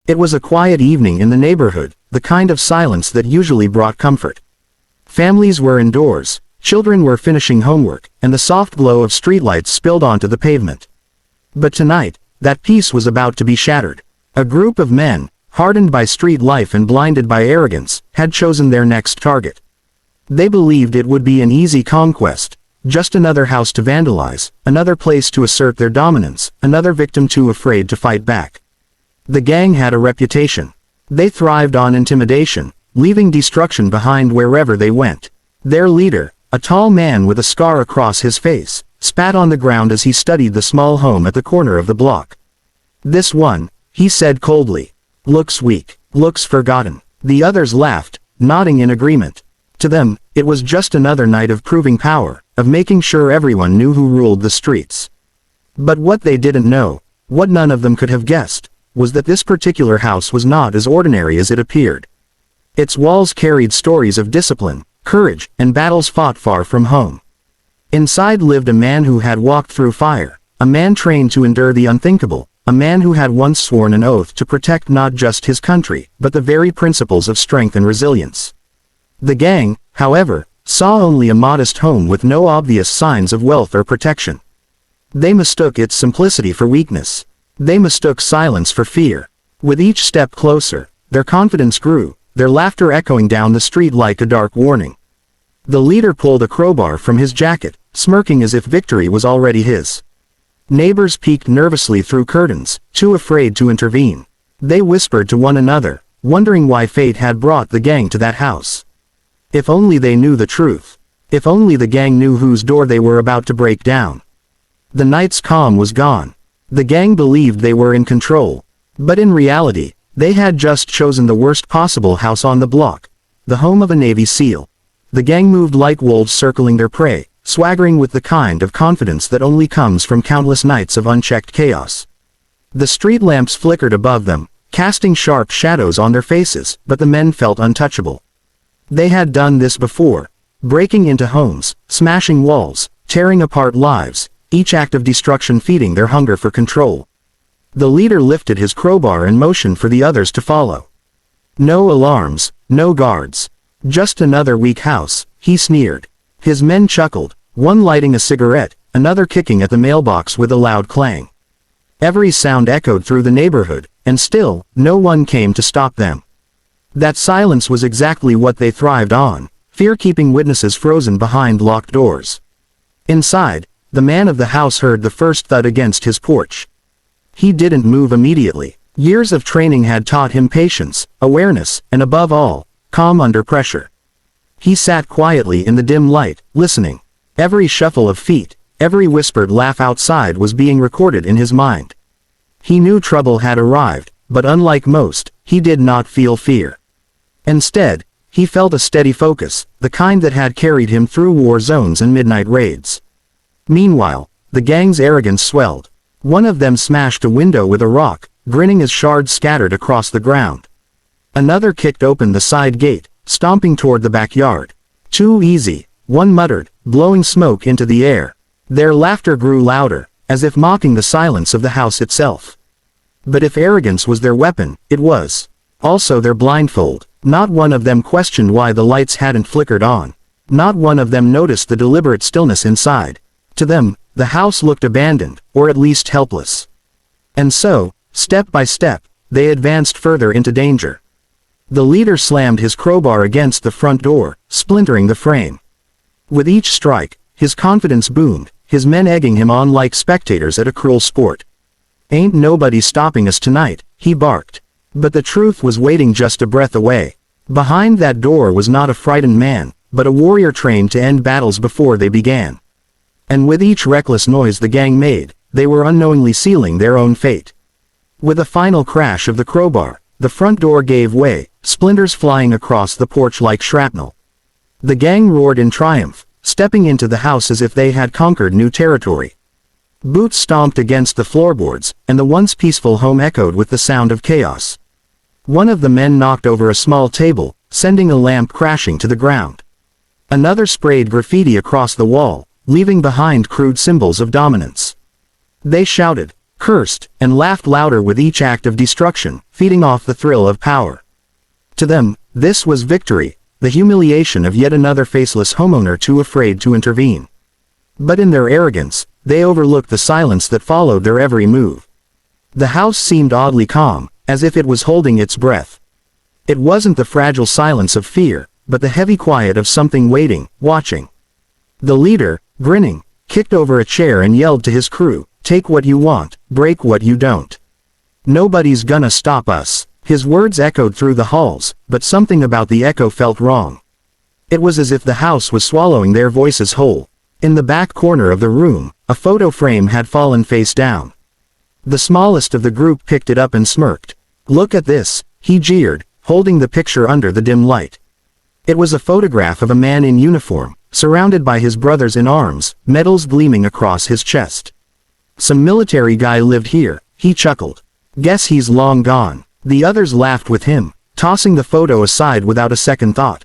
It was a quiet evening in the neighborhood, the kind of silence that usually brought comfort. Families were indoors, children were finishing homework, and the soft glow of streetlights spilled onto the pavement. But tonight, that peace was about to be shattered. A group of men, hardened by street life and blinded by arrogance, had chosen their next target. They believed it would be an easy conquest, just another house to vandalize, another place to assert their dominance, another victim too afraid to fight back. The gang had a reputation. They thrived on intimidation, leaving destruction behind wherever they went. Their leader, a tall man with a scar across his face, spat on the ground as he studied the small home at the corner of the block. "This one," he said coldly, "looks weak, looks forgotten." The others laughed, nodding in agreement. To them, it was just another night of proving power, of making sure everyone knew who ruled the streets. But what they didn't know, what none of them could have guessed, was that this particular house was not as ordinary as it appeared. Its walls carried stories of discipline, courage, and battles fought far from home. Inside lived a man who had walked through fire, a man trained to endure the unthinkable, a man who had once sworn an oath to protect not just his country, but the very principles of strength and resilience. The gang, however, saw only a modest home with no obvious signs of wealth or protection. They mistook its simplicity for weakness. They mistook silence for fear. With each step closer, their confidence grew, their laughter echoing down the street like a dark warning. The leader pulled a crowbar from his jacket, smirking as if victory was already his. Neighbors peeked nervously through curtains, too afraid to intervene. They whispered to one another, wondering why fate had brought the gang to that house. If only they knew the truth. If only the gang knew whose door they were about to break down. The night's calm was gone. The gang believed they were in control. But in reality, they had just chosen the worst possible house on the block, the home of a Navy SEAL. The gang moved like wolves circling their prey, swaggering with the kind of confidence that only comes from countless nights of unchecked chaos. The street lamps flickered above them, casting sharp shadows on their faces, but the men felt untouchable. They had done this before, breaking into homes, smashing walls, tearing apart lives, each act of destruction feeding their hunger for control. The leader lifted his crowbar and motioned for the others to follow. No alarms, no guards. Just another weak house, he sneered. His men chuckled, one lighting a cigarette, another kicking at the mailbox with a loud clang. Every sound echoed through the neighborhood, and still, no one came to stop them. That silence was exactly what they thrived on, fear keeping witnesses frozen behind locked doors. Inside, the man of the house heard the first thud against his porch. He didn't move immediately. Years of training had taught him patience, awareness, and above all, calm under pressure. He sat quietly in the dim light, listening. Every shuffle of feet, every whispered laugh outside was being recorded in his mind. He knew trouble had arrived, but unlike most, he did not feel fear. Instead, he felt a steady focus, the kind that had carried him through war zones and midnight raids. Meanwhile, the gang's arrogance swelled. One of them smashed a window with a rock, grinning as shards scattered across the ground. Another kicked open the side gate, stomping toward the backyard. "Too easy," one muttered, blowing smoke into the air. Their laughter grew louder, as if mocking the silence of the house itself. But if arrogance was their weapon, it was also their blindfold. Not one of them questioned why the lights hadn't flickered on. Not one of them noticed the deliberate stillness inside. To them, the house looked abandoned, or at least helpless. And so, step by step, they advanced further into danger. The leader slammed his crowbar against the front door, splintering the frame. With each strike, his confidence boomed, his men egging him on like spectators at a cruel sport. "Ain't nobody stopping us tonight," he barked. But the truth was waiting just a breath away. Behind that door was not a frightened man, but a warrior trained to end battles before they began. And with each reckless noise the gang made, they were unknowingly sealing their own fate. With a final crash of the crowbar, the front door gave way, splinters flying across the porch like shrapnel. The gang roared in triumph, stepping into the house as if they had conquered new territory. Boots stomped against the floorboards, and the once peaceful home echoed with the sound of chaos. One of the men knocked over a small table, sending a lamp crashing to the ground. Another sprayed graffiti across the wall, leaving behind crude symbols of dominance. They shouted, cursed, and laughed louder with each act of destruction, feeding off the thrill of power. To them, this was victory, the humiliation of yet another faceless homeowner too afraid to intervene. But in their arrogance, they overlooked the silence that followed their every move. The house seemed oddly calm, as if it was holding its breath. It wasn't the fragile silence of fear, but the heavy quiet of something waiting, watching. The leader, grinning, kicked over a chair and yelled to his crew, "Take what you want, break what you don't. Nobody's gonna stop us." His words echoed through the halls, but something about the echo felt wrong. It was as if the house was swallowing their voices whole. In the back corner of the room, a photo frame had fallen face down. The smallest of the group picked it up and smirked. "Look at this," he jeered, holding the picture under the dim light. It was a photograph of a man in uniform, surrounded by his brothers in arms, medals gleaming across his chest. "Some military guy lived here," he chuckled. "Guess he's long gone." The others laughed with him, tossing the photo aside without a second thought.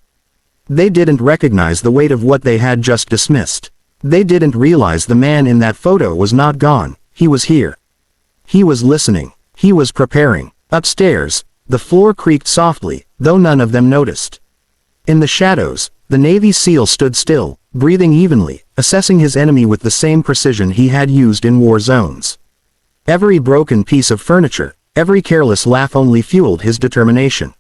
They didn't recognize the weight of what they had just dismissed. They didn't realize the man in that photo was not gone, he was here. He was listening. He was preparing. Upstairs, the floor creaked softly, though none of them noticed. In the shadows, the Navy SEAL stood still, breathing evenly, assessing his enemy with the same precision he had used in war zones. Every broken piece of furniture, every careless laugh only fueled his determination.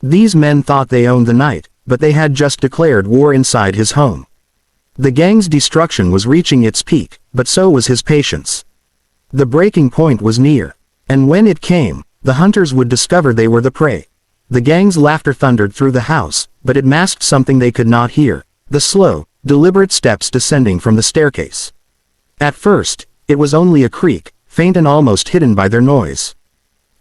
These men thought they owned the night, but they had just declared war inside his home. The gang's destruction was reaching its peak, but so was his patience. The breaking point was near. And when it came, the hunters would discover they were the prey. The gang's laughter thundered through the house, but it masked something they could not hear: the slow, deliberate steps descending from the staircase. At first, it was only a creak, faint and almost hidden by their noise.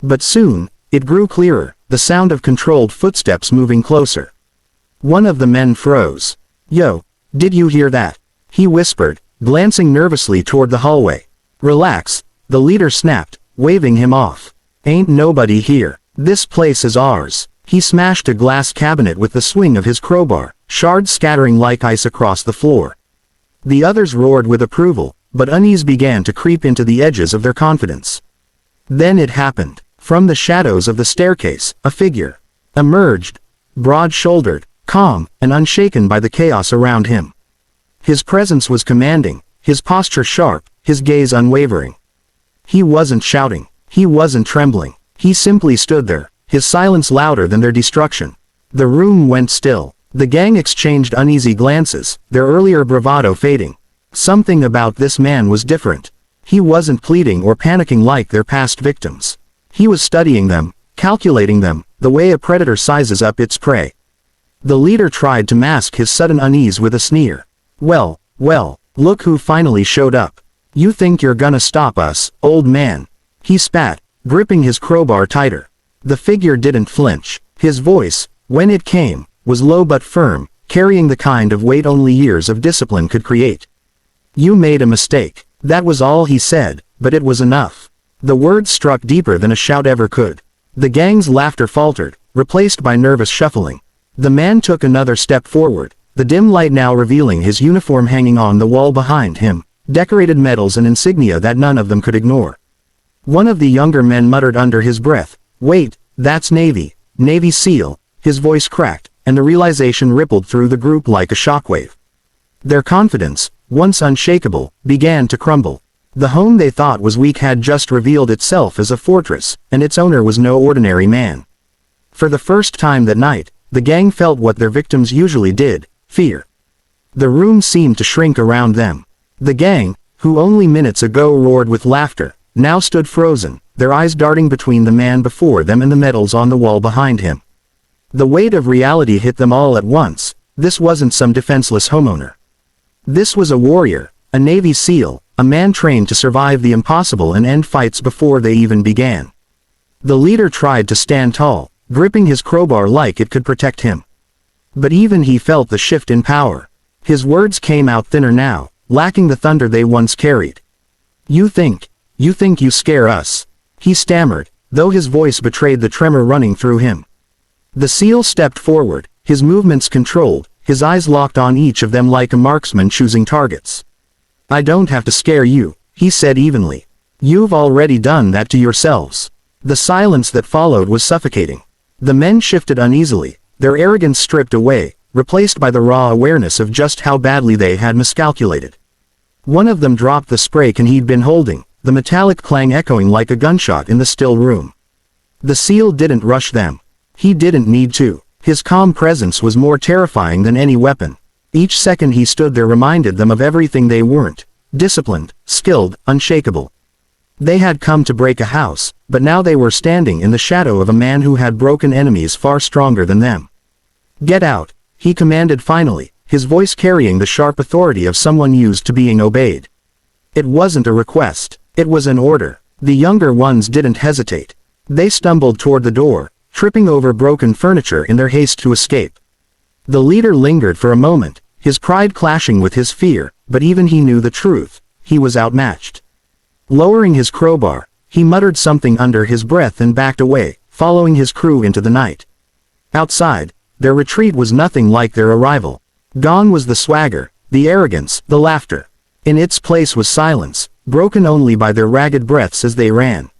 But soon, it grew clearer, the sound of controlled footsteps moving closer. One of the men froze. "Yo, did you hear that?" he whispered, glancing nervously toward the hallway. "Relax," the leader snapped, waving him off. "Ain't nobody here. This place is ours." He smashed a glass cabinet with the swing of his crowbar, shards scattering like ice across the floor. The others roared with approval, but unease began to creep into the edges of their confidence. Then it happened. From the shadows of the staircase, a figure emerged, broad-shouldered, calm, and unshaken by the chaos around him. His presence was commanding, his posture sharp, his gaze unwavering. He wasn't shouting. He wasn't trembling. He simply stood there, his silence louder than their destruction. The room went still. The gang exchanged uneasy glances, their earlier bravado fading. Something about this man was different. He wasn't pleading or panicking like their past victims. He was studying them, calculating them, the way a predator sizes up its prey. The leader tried to mask his sudden unease with a sneer. Well, look who finally showed up. You think you're gonna stop us, old man?" He spat, gripping his crowbar tighter. The figure didn't flinch. His voice, when it came, was low but firm, carrying the kind of weight only years of discipline could create. "You made a mistake." That was all he said, but it was enough. The words struck deeper than a shout ever could. The gang's laughter faltered, replaced by nervous shuffling. The man took another step forward, the dim light now revealing his uniform hanging on the wall behind him, decorated medals and insignia that none of them could ignore. One of the younger men muttered under his breath, "Wait, that's Navy SEAL." His voice cracked, and the realization rippled through the group like a shockwave. Their confidence, once unshakable, began to crumble. The home they thought was weak had just revealed itself as a fortress, and its owner was no ordinary man. For the first time that night, the gang felt what their victims usually did: fear. The room seemed to shrink around them. The gang, who only minutes ago roared with laughter, now stood frozen, their eyes darting between the man before them and the medals on the wall behind him. The weight of reality hit them all at once. This wasn't some defenseless homeowner. This was a warrior, a Navy SEAL, a man trained to survive the impossible and end fights before they even began. The leader tried to stand tall, gripping his crowbar like it could protect him. But even he felt the shift in power. His words came out thinner now, lacking the thunder they once carried. You think you scare us," he stammered, though his voice betrayed the tremor running through him. The SEAL stepped forward, his movements controlled, his eyes locked on each of them like a marksman choosing targets. "I don't have to scare you," he said evenly. You've already done that to yourselves. The silence that followed was suffocating. The men shifted uneasily, their arrogance stripped away, replaced by the raw awareness of just how badly they had miscalculated. One of them dropped the spray can he'd been holding, the metallic clang echoing like a gunshot in the still room. The seal didn't rush them. He didn't need to. His calm presence was more terrifying than any weapon. Each second he stood there reminded them of everything they weren't: disciplined, skilled, unshakable. They had come to break a house, but now they were standing in the shadow of a man who had broken enemies far stronger than them. "Get out," he commanded finally, his voice carrying the sharp authority of someone used to being obeyed. It wasn't a request, it was an order. The younger ones didn't hesitate. They stumbled toward the door, tripping over broken furniture in their haste to escape. The leader lingered for a moment, his pride clashing with his fear, but even he knew the truth: he was outmatched. Lowering his crowbar, he muttered something under his breath and backed away, following his crew into the night. Outside, their retreat was nothing like their arrival. Gone was the swagger, the arrogance, the laughter. In its place was silence, broken only by their ragged breaths as they ran.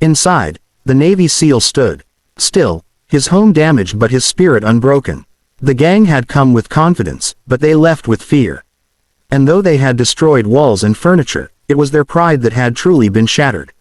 Inside, the Navy SEAL stood. Still, his home damaged but his spirit unbroken. The gang had come with confidence, but they left with fear. And though they had destroyed walls and furniture, it was their pride that had truly been shattered.